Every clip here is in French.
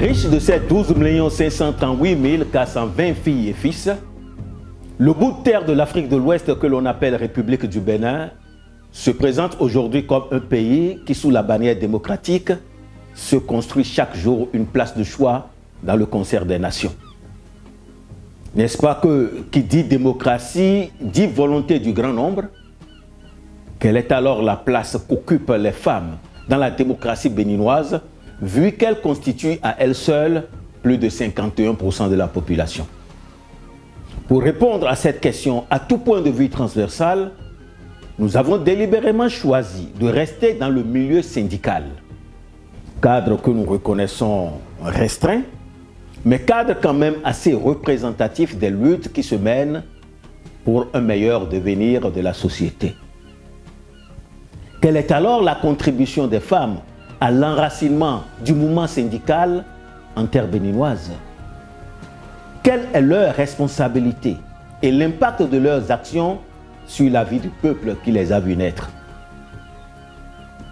Riche de ses 12 538 420 filles et fils, le bout de terre de l'Afrique de l'Ouest que l'on appelle République du Bénin se présente aujourd'hui comme un pays qui, sous la bannière démocratique, se construit chaque jour une place de choix dans le concert des nations. N'est-ce pas que qui dit démocratie dit volonté du grand nombre? Quelle est alors la place qu'occupent les femmes dans la démocratie béninoise, vu qu'elles constituent à elles seules plus de 51% de la population? Pour répondre à cette question à tout point de vue transversal, nous avons délibérément choisi de rester dans le milieu syndical, cadre que nous reconnaissons restreint, mais cadre quand même assez représentatif des luttes qui se mènent pour un meilleur devenir de la société. Quelle est alors la contribution des femmes à l'enracinement du mouvement syndical en terre béninoise? Quelle est leur responsabilité et l'impact de leurs actions sur la vie du peuple qui les a vus naître?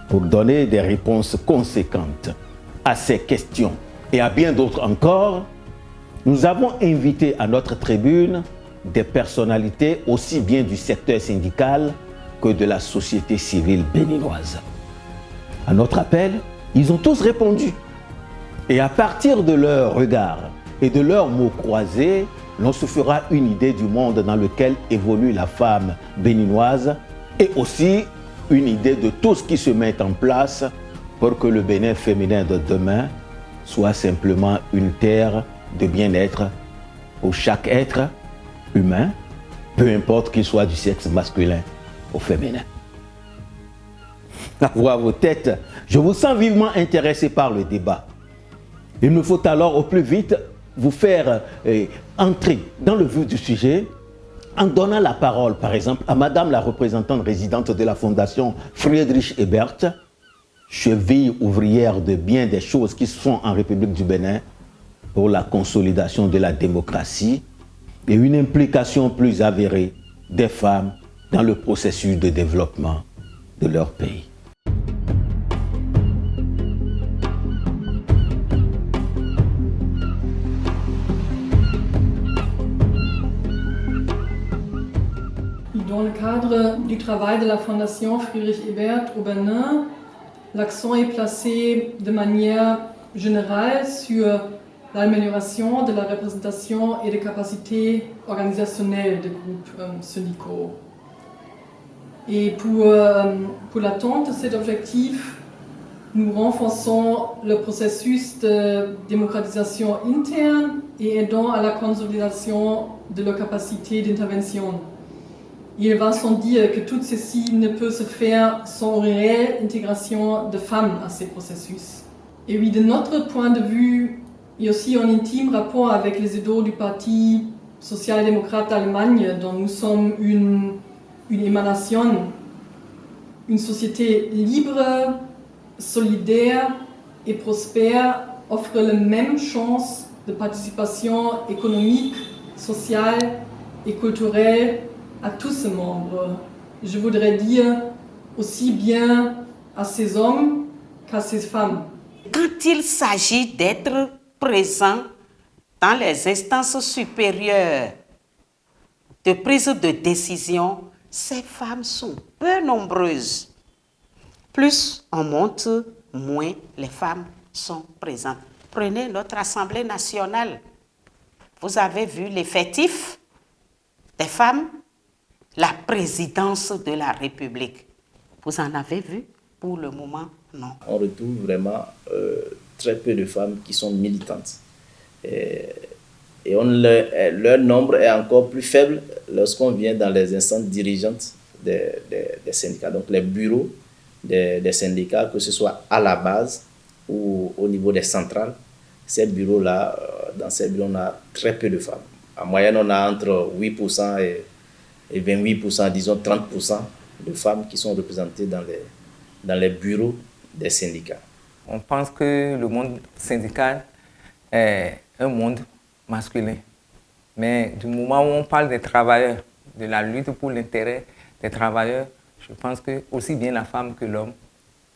Pour donner des réponses conséquentes à ces questions et à bien d'autres encore, nous avons invité à notre tribune des personnalités aussi bien du secteur syndical que de la société civile béninoise. À notre appel, ils ont tous répondu. Et à partir de leurs regards et de leurs mots croisés, l'on se fera une idée du monde dans lequel évolue la femme béninoise et aussi une idée de tout ce qui se met en place pour que le Bénin féminin de demain soit simplement une terre de bien-être pour chaque être humain, peu importe qu'il soit du sexe masculin ou féminin. À voir vos têtes, je vous sens vivement intéressé par le débat. Il me faut alors au plus vite vous faire entrer dans le vif du sujet en donnant la parole, par exemple, à Madame la représentante résidente de la Fondation Friedrich Ebert, cheville ouvrière de bien des choses qui se font en République du Bénin pour la consolidation de la démocratie et une implication plus avérée des femmes dans le processus de développement de leur pays. Dans le cadre du travail de la Fondation Friedrich Ebert au Bénin, l'accent est placé de manière générale sur l'amélioration de la représentation et des capacités organisationnelles des groupes syndicaux. Et pour l'atteinte de cet objectif, nous renforçons le processus de démocratisation interne et aidons à la consolidation de leurs capacités d'intervention. Il va sans dire que tout ceci ne peut se faire sans réelle intégration de femmes à ces processus. Et oui, de notre point de vue, et aussi en intime rapport avec les idéaux du Parti social-démocrate d'Allemagne, dont nous sommes une émanation, une société libre, solidaire et prospère offre les mêmes chances de participation économique, sociale et culturelle à tous ses membres. Je voudrais dire aussi bien à ces hommes qu'à ces femmes. Quand il s'agit d'être présent dans les instances supérieures de prise de décision, ces femmes sont peu nombreuses. Plus on monte, moins les femmes sont présentes. Prenez notre Assemblée nationale. Vous avez vu l'effectif des femmes? La présidence de la République. Vous en avez vu? Pour le moment, non. On retrouve vraiment très peu de femmes qui sont militantes. Et leur nombre est encore plus faible lorsqu'on vient dans les instances dirigeantes des syndicats. Donc les bureaux des syndicats, que ce soit à la base ou au niveau des centrales, ces bureaux-là, dans ces bureaux, on a très peu de femmes. En moyenne, on a entre 8% et 28%, disons 30% de femmes qui sont représentées dans les bureaux des syndicats. On pense que le monde syndical est un monde masculin. Mais du moment où on parle des travailleurs, de la lutte pour l'intérêt des travailleurs, je pense que aussi bien la femme que l'homme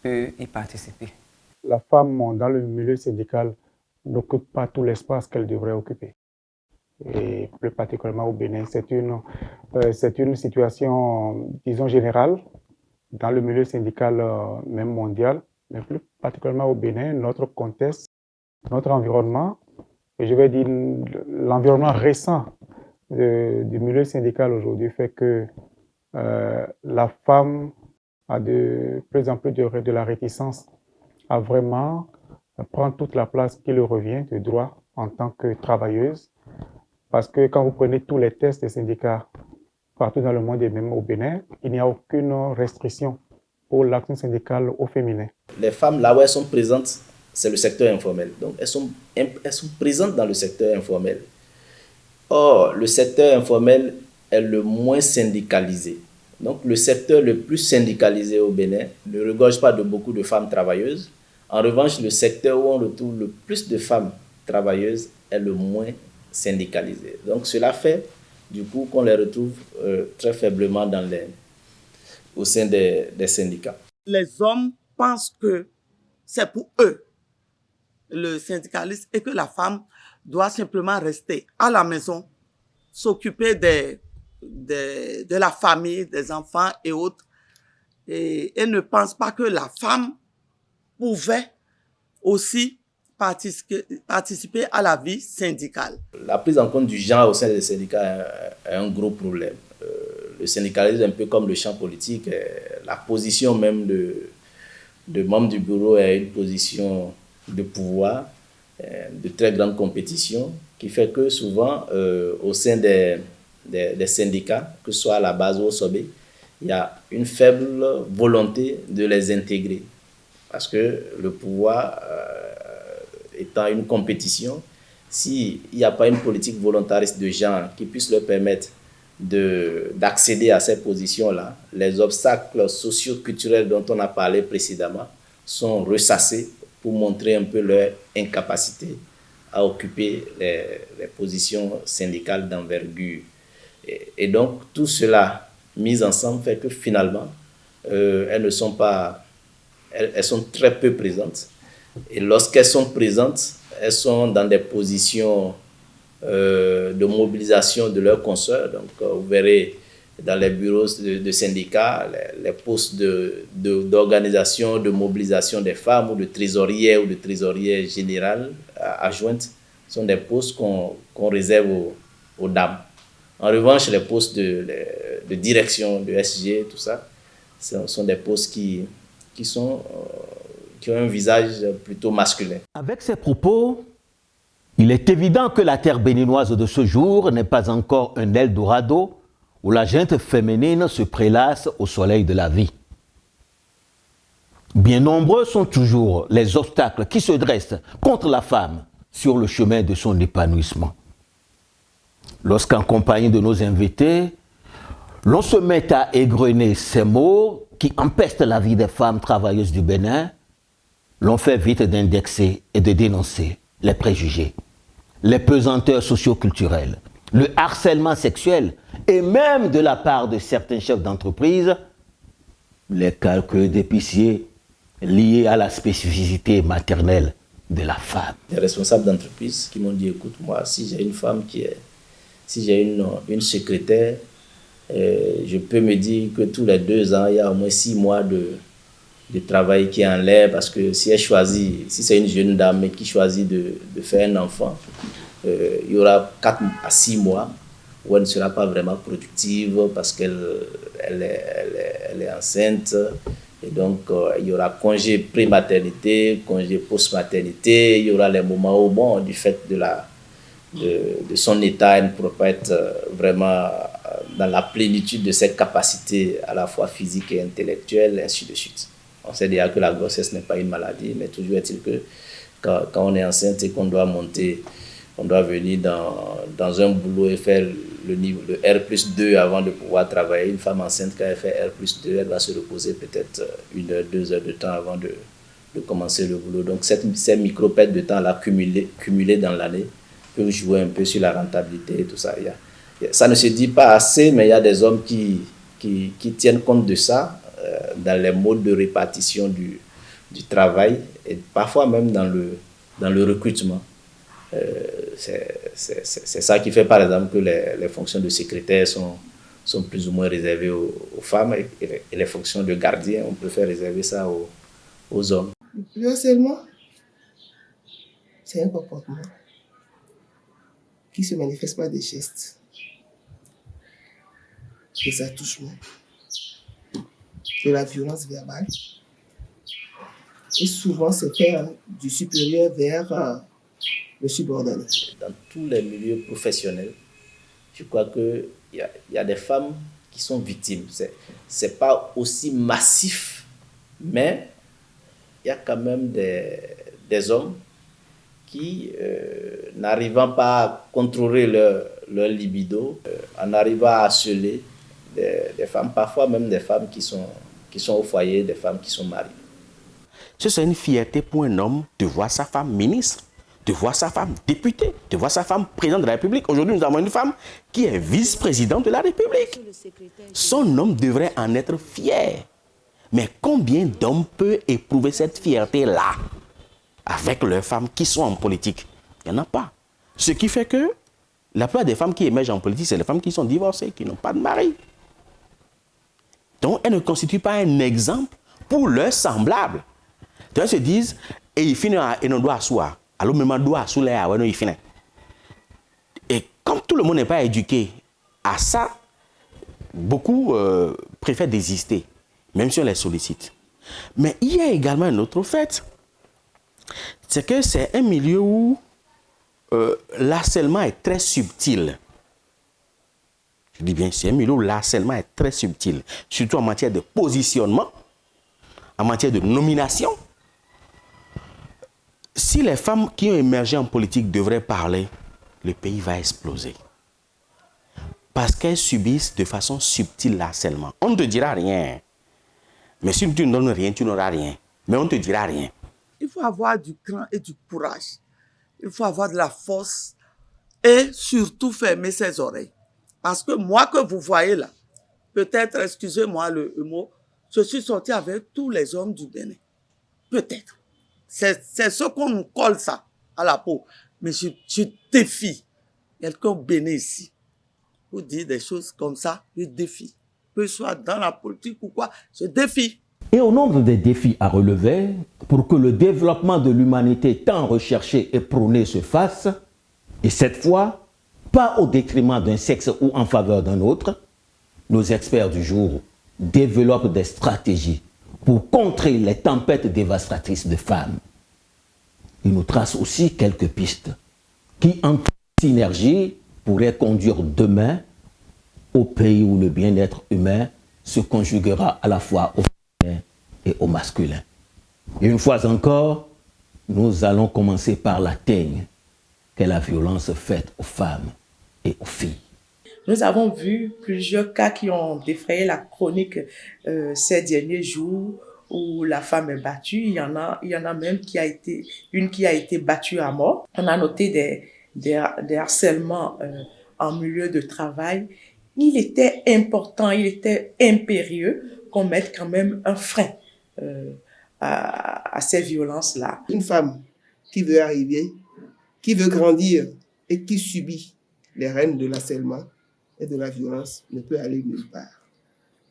peut y participer. La femme dans le milieu syndical n'occupe pas tout l'espace qu'elle devrait occuper. Et plus particulièrement au Bénin, c'est une situation, disons, générale dans le milieu syndical, même mondial, mais plus particulièrement au Bénin, notre contexte, notre environnement, et je vais dire l'environnement récent du milieu syndical aujourd'hui fait que la femme a de plus en plus de la réticence à vraiment prendre toute la place qui lui revient de droit en tant que travailleuse. Parce que quand vous prenez tous les tests des syndicats partout dans le monde et même au Bénin, il n'y a aucune restriction pour l'action syndicale au féminin. Les femmes, là où elles sont présentes, c'est le secteur informel. Donc, elles sont présentes dans le secteur informel. Or, le secteur informel est le moins syndicalisé. Donc, le secteur le plus syndicalisé au Bénin ne regorge pas de beaucoup de femmes travailleuses. En revanche, le secteur où on retrouve le plus de femmes travailleuses est le moins syndicalisé. Donc, cela fait, du coup, qu'on les retrouve très faiblement au sein des syndicats. Les hommes pensent que c'est pour eux le syndicalisme et que la femme doit simplement rester à la maison, s'occuper de la famille, des enfants et autres. Et ne pensent pas que la femme pouvait aussi participer à la vie syndicale. La prise en compte du genre au sein des syndicats est un gros problème. Le syndicalisme, un peu comme le champ politique, la position même de membre du bureau est une position de pouvoir, de très grande compétition, qui fait que souvent, au sein des syndicats, que ce soit à la base ou au sommet, il y a une faible volonté de les intégrer. Parce que le pouvoir étant une compétition, s'il n'y a pas une politique volontariste de genre qui puisse leur permettre d'accéder à ces positions-là, les obstacles socio-culturels dont on a parlé précédemment sont ressassés pour montrer un peu leur incapacité à occuper les positions syndicales d'envergure. Et donc, tout cela mis ensemble fait que finalement, elles sont très peu présentes. Et lorsqu'elles sont présentes, elles sont dans des positions de mobilisation de leurs consoeurs. Donc, vous verrez dans les bureaux de syndicats, les postes d'organisation, de mobilisation des femmes ou de trésorières générales adjointes sont des postes qu'on réserve aux dames. En revanche, les postes de direction, de SG, tout ça, sont des postes qui ont un visage plutôt masculin. Avec ces propos, il est évident que la terre béninoise de ce jour n'est pas encore un Eldorado où la gente féminine se prélasse au soleil de la vie. Bien nombreux sont toujours les obstacles qui se dressent contre la femme sur le chemin de son épanouissement. Lorsqu'en compagnie de nos invités, l'on se met à égrener ces mots qui empestent la vie des femmes travailleuses du Bénin, l'on fait vite d'indexer et de dénoncer les préjugés, les pesanteurs socioculturelles, le harcèlement sexuel et même de la part de certains chefs d'entreprise, les calculs d'épicier liés à la spécificité maternelle de la femme. Les responsables d'entreprise qui m'ont dit, écoute, moi, si j'ai une femme si j'ai une secrétaire, je peux me dire que tous les 2 ans, il y a au moins 6 mois de travail qui est en l'air, parce que si c'est une jeune dame qui choisit de faire un enfant, il y aura 4 à 6 mois où elle ne sera pas vraiment productive parce qu'elle est enceinte. Et donc, il y aura congé pré-maternité, congé post-maternité, il y aura les moments où, bon, du fait de son état, elle ne pourra pas être vraiment dans la plénitude de ses capacités à la fois physiques et intellectuelles, et ainsi de suite. On sait déjà que la grossesse n'est pas une maladie, mais toujours est-il que quand on est enceinte et qu'on doit monter, on doit venir dans un boulot et faire le R+2 avant de pouvoir travailler. Une femme enceinte, quand elle fait R+2, elle va se reposer peut-être 1 heure, 2 heures de temps avant de commencer le boulot. Donc ces micro-pertes de temps-là cumulées dans l'année peuvent jouer un peu sur la rentabilité et tout ça. Ça ne se dit pas assez, mais il y a des hommes qui tiennent compte de ça dans les modes de répartition du travail et parfois même dans le recrutement. C'est ça qui fait par exemple que les fonctions de secrétaire sont plus ou moins réservées aux femmes et les fonctions de gardien, on préfère réserver ça aux hommes. Le harcèlement, c'est un comportement qui se manifeste par des gestes, des attouchements, de la violence verbale. Et souvent, c'est fait du supérieur vers le subordonné. Dans tous les milieux professionnels, je crois qu'il y a des femmes qui sont victimes. Ce n'est pas aussi massif, mais il y a quand même des hommes qui, n'arrivant pas à contrôler leur libido, en arrivant à harceler des femmes, parfois même des femmes qui sont au foyer, des femmes qui sont mariées. C'est une fierté pour un homme de voir sa femme ministre, de voir sa femme députée, de voir sa femme présidente de la République. Aujourd'hui, nous avons une femme qui est vice-présidente de la République. Son homme devrait en être fier. Mais combien d'hommes peuvent éprouver cette fierté-là avec leurs femmes qui sont en politique? Il n'y en a pas. Ce qui fait que la plupart des femmes qui émergent en politique, c'est les femmes qui sont divorcées, qui n'ont pas de mari. Donc, elles ne constituent pas un exemple pour leurs semblables. Donc, elles se disent, et ils finissent à un doigt soir. Alors, même un doigt sous l'air, ouais, non, il finit. Et comme tout le monde n'est pas éduqué à ça, beaucoup préfèrent désister, même si on les sollicite. Mais il y a également un autre fait, c'est que c'est un milieu où l'harcèlement est très subtil. Je dis bien, c'est un milieu où l'harcèlement est très subtil, surtout en matière de positionnement, en matière de nomination. Si les femmes qui ont émergé en politique devraient parler, le pays va exploser. Parce qu'elles subissent de façon subtile l'harcèlement. On ne te dira rien. Mais si tu ne donnes rien, tu n'auras rien. Mais on ne te dira rien. Il faut avoir du cran et du courage. Il faut avoir de la force et surtout fermer ses oreilles. Parce que moi que vous voyez là, peut-être, excusez-moi le mot, je suis sorti avec tous les hommes du Bénin. Peut-être. C'est ce qu'on nous colle ça à la peau. Mais je défie quelqu'un au Bénin ici pour dire des choses comme ça. Je défie. Que ce soit dans la politique ou quoi, je défie. Et au nombre des défis à relever, pour que le développement de l'humanité tant recherché et prôné se fasse, et cette fois, pas au détriment d'un sexe ou en faveur d'un autre, nos experts du jour développent des stratégies pour contrer les tempêtes dévastatrices de femmes. Ils nous tracent aussi quelques pistes qui, en synergie, pourraient conduire demain au pays où le bien-être humain se conjuguera à la fois au féminin et au masculin. Et une fois encore, nous allons commencer par la teigne qu'est la violence faite aux femmes et aux filles. Nous avons vu plusieurs cas qui ont défrayé la chronique ces derniers jours où la femme est battue. Il y en a même une qui a été battue à mort. On a noté des harcèlements en milieu de travail. Il était important, il était impérieux qu'on mette quand même un frein à ces violences-là. Une femme qui veut arriver, qui veut grandir et qui subit les rênes de l'harcèlement et de la violence ne peut aller nulle part.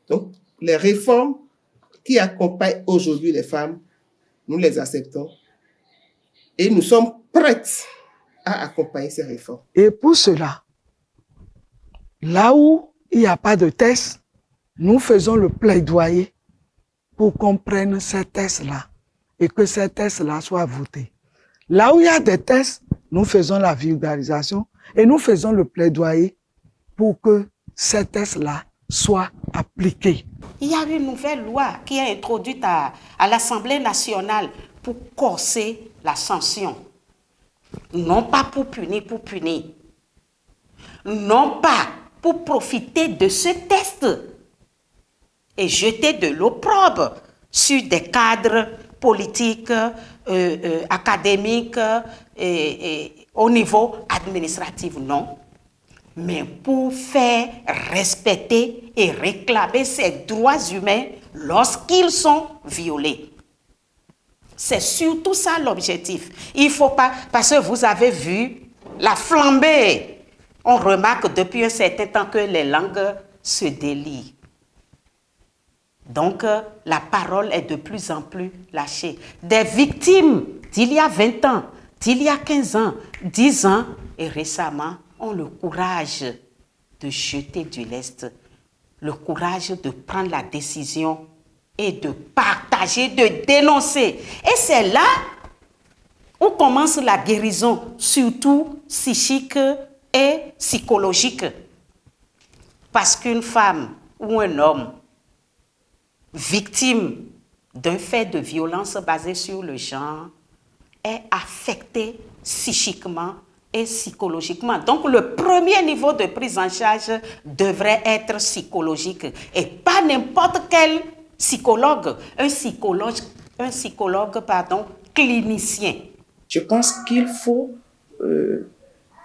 Donc, les réformes qui accompagnent aujourd'hui les femmes, nous les acceptons et nous sommes prêtes à accompagner ces réformes. Et pour cela, là où il n'y a pas de test, nous faisons le plaidoyer pour qu'on prenne ces tests-là et que ces tests-là soient votés. Là où il y a des tests, nous faisons la vulgarisation et nous faisons le plaidoyer pour que ces tests-là soient appliqués. Il y a une nouvelle loi qui est introduite à l'Assemblée nationale pour corser la sanction. Non pas pour punir, non pas pour profiter de ce test et jeter de l'opprobre sur des cadres politiques, académiques et au niveau administratif, non. Mais pour faire respecter et réclamer ces droits humains lorsqu'ils sont violés. C'est surtout ça l'objectif. Il ne faut pas, parce que vous avez vu la flambée. On remarque depuis un certain temps que les langues se délient. Donc, la parole est de plus en plus lâchée. Des victimes d'il y a 20 ans, d'il y a 15 ans, 10 ans, et récemment, ont le courage de jeter du lest, le courage de prendre la décision et de partager, de dénoncer. Et c'est là où commence la guérison, surtout psychique et psychologique. Parce qu'une femme ou un homme victime d'un fait de violence basé sur le genre est affecté psychiquement et psychologiquement. Donc le premier niveau de prise en charge devrait être psychologique et pas n'importe quel psychologue, un psychologue clinicien. Je pense qu'il faut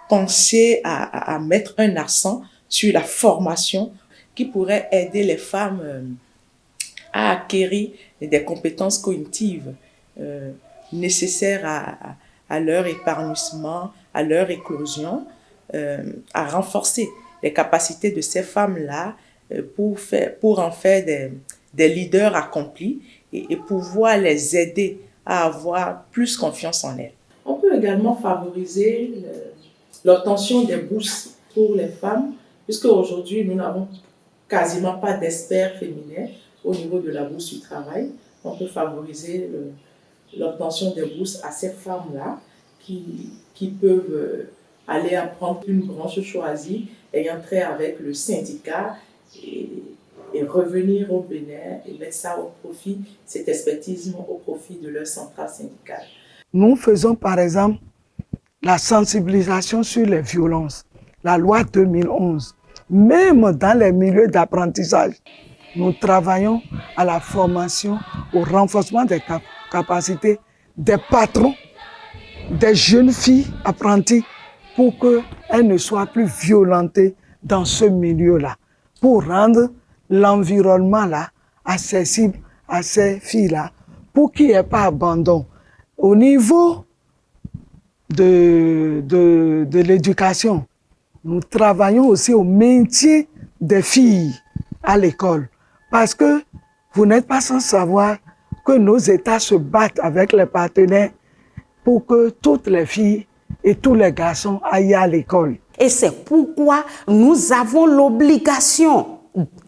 penser à mettre un accent sur la formation qui pourrait aider les femmes à acquérir des compétences cognitives nécessaires à leur épanouissement, à leur éclosion, à renforcer les capacités de ces femmes-là pour en faire des leaders accomplis et pouvoir les aider à avoir plus confiance en elles. On peut également favoriser l'obtention des bourses pour les femmes, puisque aujourd'hui nous n'avons quasiment pas d'experts féminins au niveau de la bourse du travail. On peut favoriser l'obtention des bourses à ces femmes-là qui peuvent aller apprendre une branche choisie et entrer avec le syndicat et revenir au Bénin et mettre ça au profit, cette expertise au profit de leur centrale syndicale. Nous faisons par exemple la sensibilisation sur les violences, la loi 2011. Même dans les milieux d'apprentissage, nous travaillons à la formation, au renforcement des capacités des patrons, des jeunes filles apprenties, pour qu'elles ne soient plus violentées dans ce milieu-là, pour rendre l'environnement-là accessible à ces filles-là, pour qu'il n'y ait pas abandon. Au niveau de l'éducation, nous travaillons aussi au maintien des filles à l'école. Parce que vous n'êtes pas sans savoir que nos États se battent avec les partenaires pour que toutes les filles et tous les garçons aillent à l'école. Et c'est pourquoi nous avons l'obligation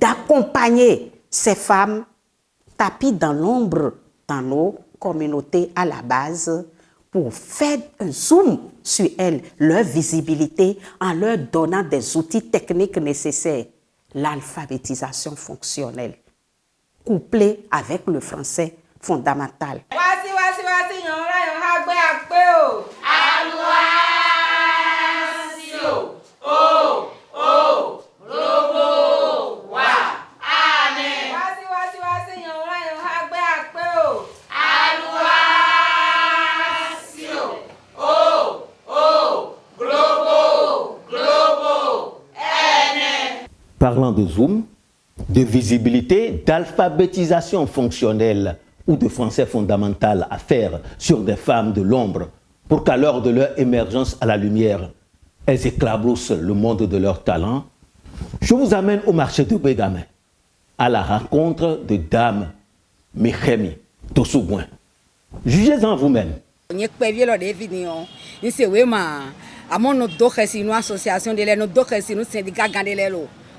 d'accompagner ces femmes tapies dans l'ombre dans nos communautés à la base pour faire un zoom sur elles, leur visibilité, en leur donnant des outils techniques nécessaires. L'alphabétisation fonctionnelle, couplée avec le français fondamental. Parlant de Zoom, de visibilité, d'alphabétisation fonctionnelle ou de français fondamental à faire sur des femmes de l'ombre pour qu'à l'heure de leur émergence à la lumière, elles éclaboussent le monde de leur talent, je vous amène au marché de Bégamin, à la rencontre de Dame Mechemi Tosougouin. Jugez-en vous-même.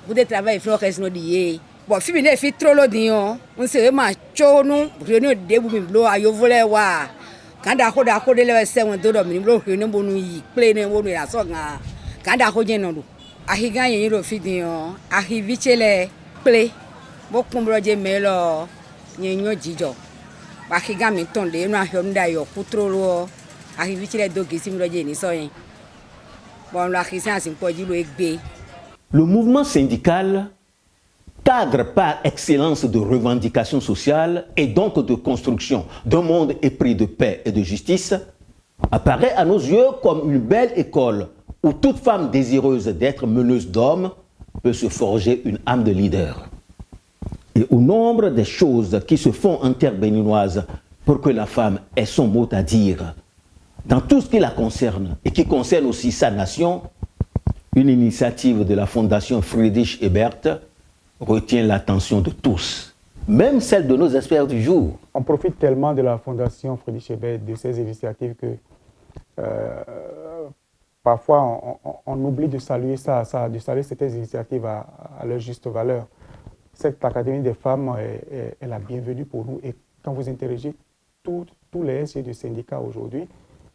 Vous de travail frère no die bon fi ne fi trolo dion on se ma chonu réunion de bu mi ayo vole wa kanda ko da ko de le se won do do mi blo réunion bonu yi play ne wonu ya so nga kanda ko je no do ahiga yin ro fi dion ahi vichele play bo kun bro je me lo yin yo jijo ba higa mi ton de no ahyo nda yo ku trolo ahi vichele do gisi mi ro je ni so yin bon la christian sin po ji lo egbe. Le mouvement syndical, cadre par excellence de revendications sociales et donc de construction d'un monde épris de paix et de justice, apparaît à nos yeux comme une belle école où toute femme désireuse d'être meneuse d'hommes peut se forger une âme de leader. Et au nombre des choses qui se font en terre béninoise pour que la femme ait son mot à dire dans tout ce qui la concerne et qui concerne aussi sa nation, une initiative de la Fondation Friedrich Ebert retient l'attention de tous, même celle de nos experts du jour. On profite tellement de la Fondation Friedrich Ebert, de ces initiatives que parfois on oublie de saluer de saluer certaines initiatives à leur juste valeur. Cette Académie des femmes est la bienvenue pour nous. Et quand vous interrogez tous les SG de syndicats aujourd'hui,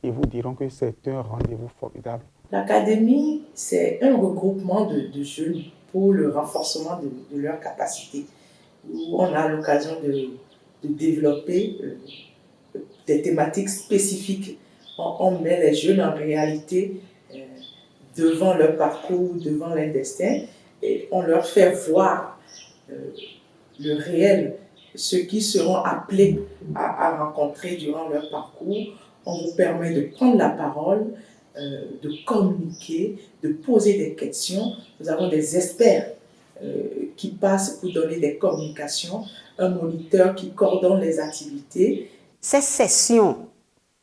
ils vous diront que c'est un rendez-vous formidable. L'académie, c'est un regroupement de jeunes pour le renforcement de leurs capacités, où on a l'occasion de développer des thématiques spécifiques. On met les jeunes en réalité devant leur parcours, devant leur destin, et on leur fait voir le réel, ceux qui seront appelés à rencontrer durant leur parcours. On vous permet de prendre la parole, de communiquer, de poser des questions. Nous avons des experts qui passent pour donner des communications, un moniteur qui coordonne les activités. Ces sessions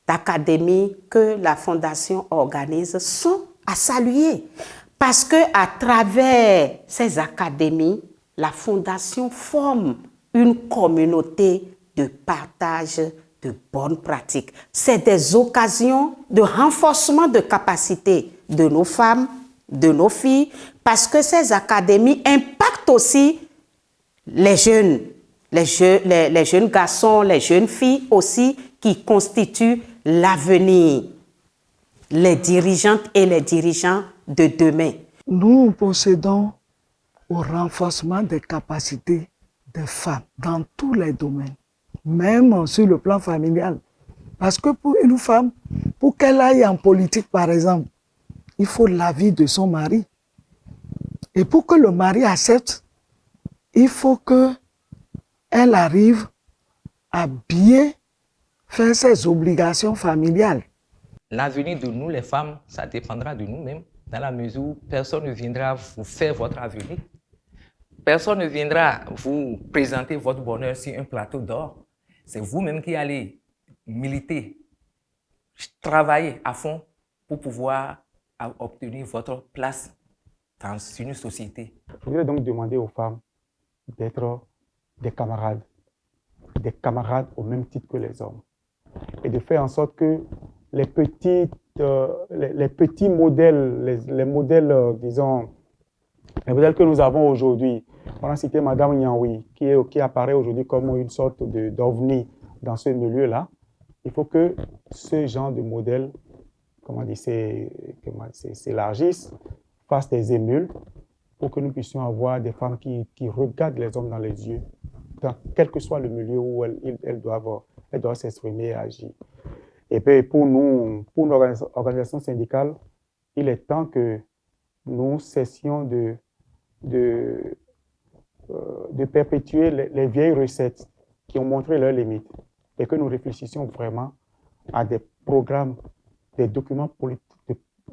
d'académie que la Fondation organise sont à saluer parce qu'à travers ces académies, la Fondation forme une communauté de partage de bonnes pratiques. C'est des occasions de renforcement de capacités de nos femmes, de nos filles, parce que ces académies impactent aussi les jeunes garçons, les jeunes filles aussi, qui constituent l'avenir, les dirigeantes et les dirigeants de demain. Nous procédons au renforcement des capacités des femmes dans tous les domaines, même sur le plan familial. Parce que pour une femme, pour qu'elle aille en politique, par exemple, il faut l'avis de son mari. Et pour que le mari accepte, il faut qu'elle arrive à bien faire ses obligations familiales. L'avenir de nous, les femmes, ça dépendra de nous-mêmes, dans la mesure où personne ne viendra vous faire votre avenir. Personne ne viendra vous présenter votre bonheur sur un plateau d'or. C'est vous-même qui allez militer, travailler à fond pour pouvoir obtenir votre place dans une société. Je voudrais donc demander aux femmes d'être des camarades au même titre que les hommes. Et de faire en sorte que les petits modèles, les modèles, disons, les modèles que nous avons aujourd'hui, on a cité Madame Nyanwi, qui apparaît aujourd'hui comme une sorte d'ovni dans ce milieu-là. Il faut que ce genre de modèle, s'élargisse, fasse des émules, pour que nous puissions avoir des femmes qui regardent les hommes dans les yeux, dans quel que soit le milieu où elles doivent s'exprimer et agir. Et puis pour nous, pour une organisation syndicale, il est temps que nous cessions de perpétuer les vieilles recettes qui ont montré leurs limites et que nous réfléchissions vraiment à des programmes, des documents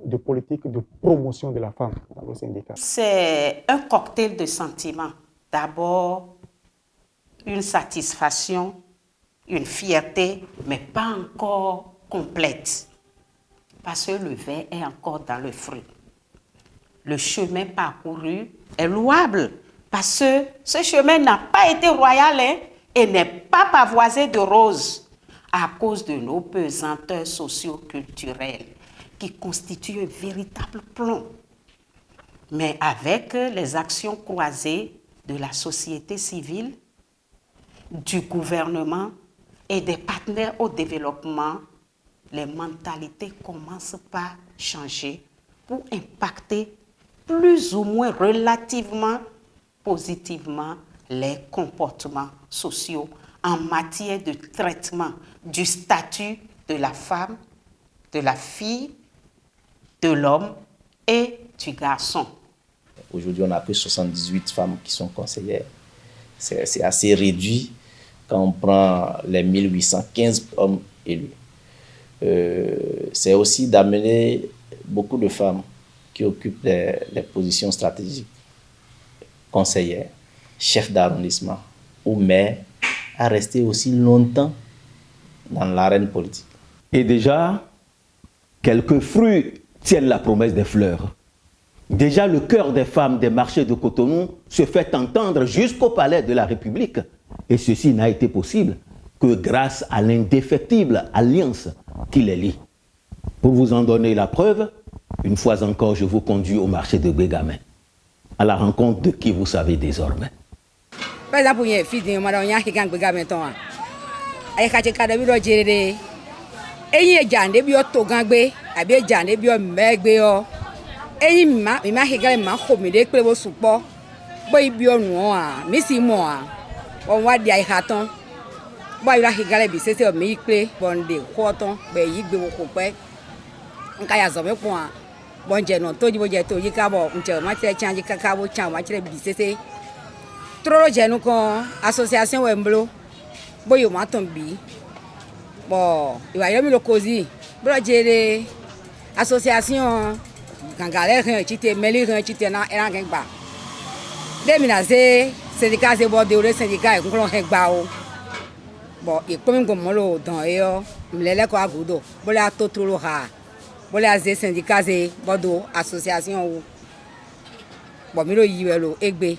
de politique de promotion de la femme dans le syndicat. C'est un cocktail de sentiments. D'abord, une satisfaction, une fierté, mais pas encore complète. Parce que le verre est encore dans le fruit. Le chemin parcouru est louable parce que ce chemin n'a pas été royal et n'est pas pavoisé de roses à cause de nos pesanteurs socio-culturelles qui constituent un véritable plomb. Mais avec les actions croisées de la société civile, du gouvernement et des partenaires au développement, les mentalités commencent par changer pour impacter plus ou moins relativement positivement les comportements sociaux en matière de traitement du statut de la femme, de la fille, de l'homme et du garçon. Aujourd'hui, on a que 78 femmes qui sont conseillères. C'est assez réduit quand on prend les 1815 hommes élus. C'est aussi d'amener beaucoup de femmes qui occupent les positions stratégiques, conseillères, chefs d'arrondissement ou maires, à rester aussi longtemps dans l'arène politique. Et déjà, quelques fruits tiennent la promesse des fleurs. Déjà, le cœur des femmes des marchés de Cotonou se fait entendre jusqu'au palais de la République. Et ceci n'a été possible que grâce à l'indéfectible alliance qui les lie. Pour vous en donner la preuve, une fois encore, je vous conduis au marché de Bégamin, à la rencontre de qui vous savez désormais. Par exemple, il y a une fille qui a Bégamin. Il y a des cadres qui ont été et il y a des gens qui ont été et des gens qui ont été et il y a des gens qui ont été et il y a des gens qui on va dire haton boy la higale bi sese o mi pe bonde khoton be yigbe wo ko pe nka ya zo me ko a bonje no to ji boje to yi ka bo nche ma tire chanji kaka bo chan ma tire bi sese troro je nu ko association we mblo boyo ma ton bi bo iwa yo mi lo kozi bro jere association kangale kan chite meli kan chite na era kan gba de mi na se syndicat c'est bon de syndicat et qu'on gba o bon et comme comme lo dans yo mlele ko agudo bo la to tro ha bo la ze syndicat c'est bodo association o bon mi lo yiwe lo egbe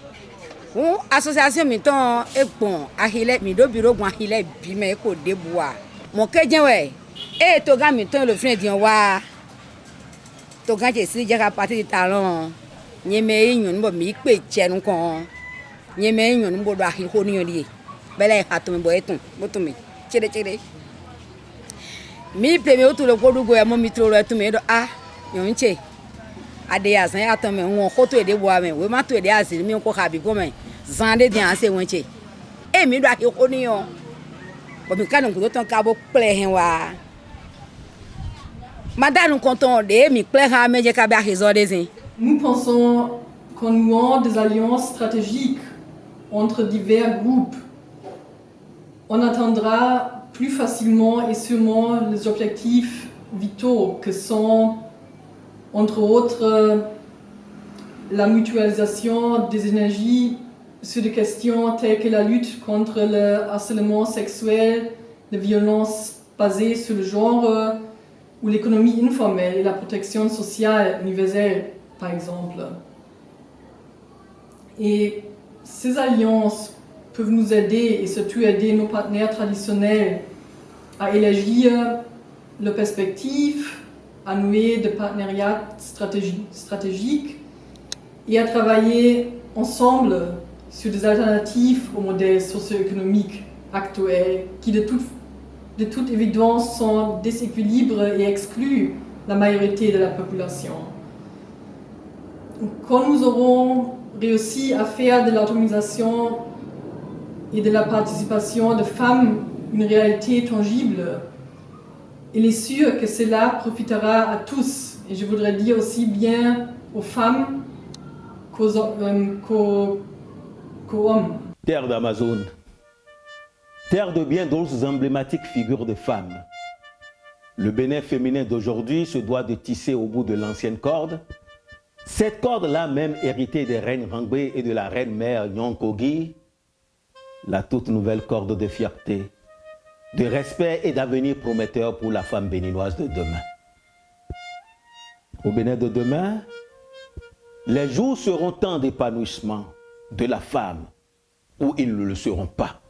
o association mi ton egbon ahile mi do biro gun ahile bi me ko debuwa mo kejen we e to ga mi ton lo friend yan wa to ga je si je ka parti talon nyeme yun bo mi pe chenu kon nyeme nyon mbodo ahi honi yodi bele hatu mbo etun botumi chede mi pe mi otulo kodugo e mo mi tro etu mi do yonche ade asan atom me won khoto ede bo ame we ma to ede asiri mi ko ka bi go me zande dia ase wonche e mi do ahi honi yo bo mi kanu ko ton ka bo ple hen wa madanu konton de mi ple ha meje ka ba résoudre zin. Nous pensons qu'en nouant des alliances stratégiques entre divers groupes, on atteindra plus facilement et sûrement les objectifs vitaux que sont, entre autres, la mutualisation des énergies sur des questions telles que la lutte contre le harcèlement sexuel, les violences basées sur le genre ou l'économie informelle et la protection sociale universelle, par exemple. Et ces alliances peuvent nous aider et surtout aider nos partenaires traditionnels à élargir leurs perspectives, à nouer des partenariats stratégiques et à travailler ensemble sur des alternatives au modèle socio-économique actuel qui de toute évidence sont déséquilibrés et excluent la majorité de la population. Quand nous aurons réussi à faire de l'autonomisation et de la participation des femmes une réalité tangible, il est sûr que cela profitera à tous, et je voudrais dire aussi bien aux femmes qu'aux hommes. Terre d'Amazon, terre de bien d'autres emblématiques figures de femmes. Le Bénin féminin d'aujourd'hui se doit de tisser au bout de l'ancienne corde. Cette corde-là même héritée des reines Rangbe et de la reine mère Nyankogi, la toute nouvelle corde de fierté, de respect et d'avenir prometteur pour la femme béninoise de demain. Au Bénin de demain, les jours seront temps d'épanouissement de la femme ou ils ne le seront pas.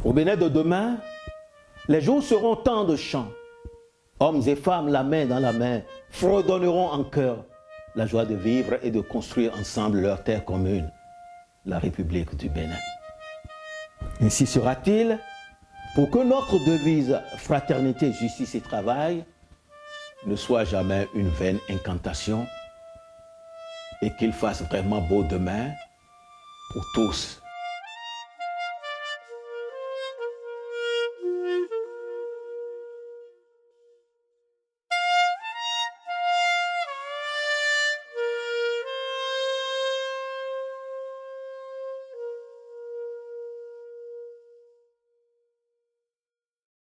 Au Bénin de demain, les jours seront temps de chant. Hommes et femmes, la main dans la main, fredonneront en chœur la joie de vivre et de construire ensemble leur terre commune, la République du Bénin. Ainsi sera-t-il pour que notre devise fraternité, justice et travail ne soit jamais une vaine incantation et qu'il fasse vraiment beau demain pour tous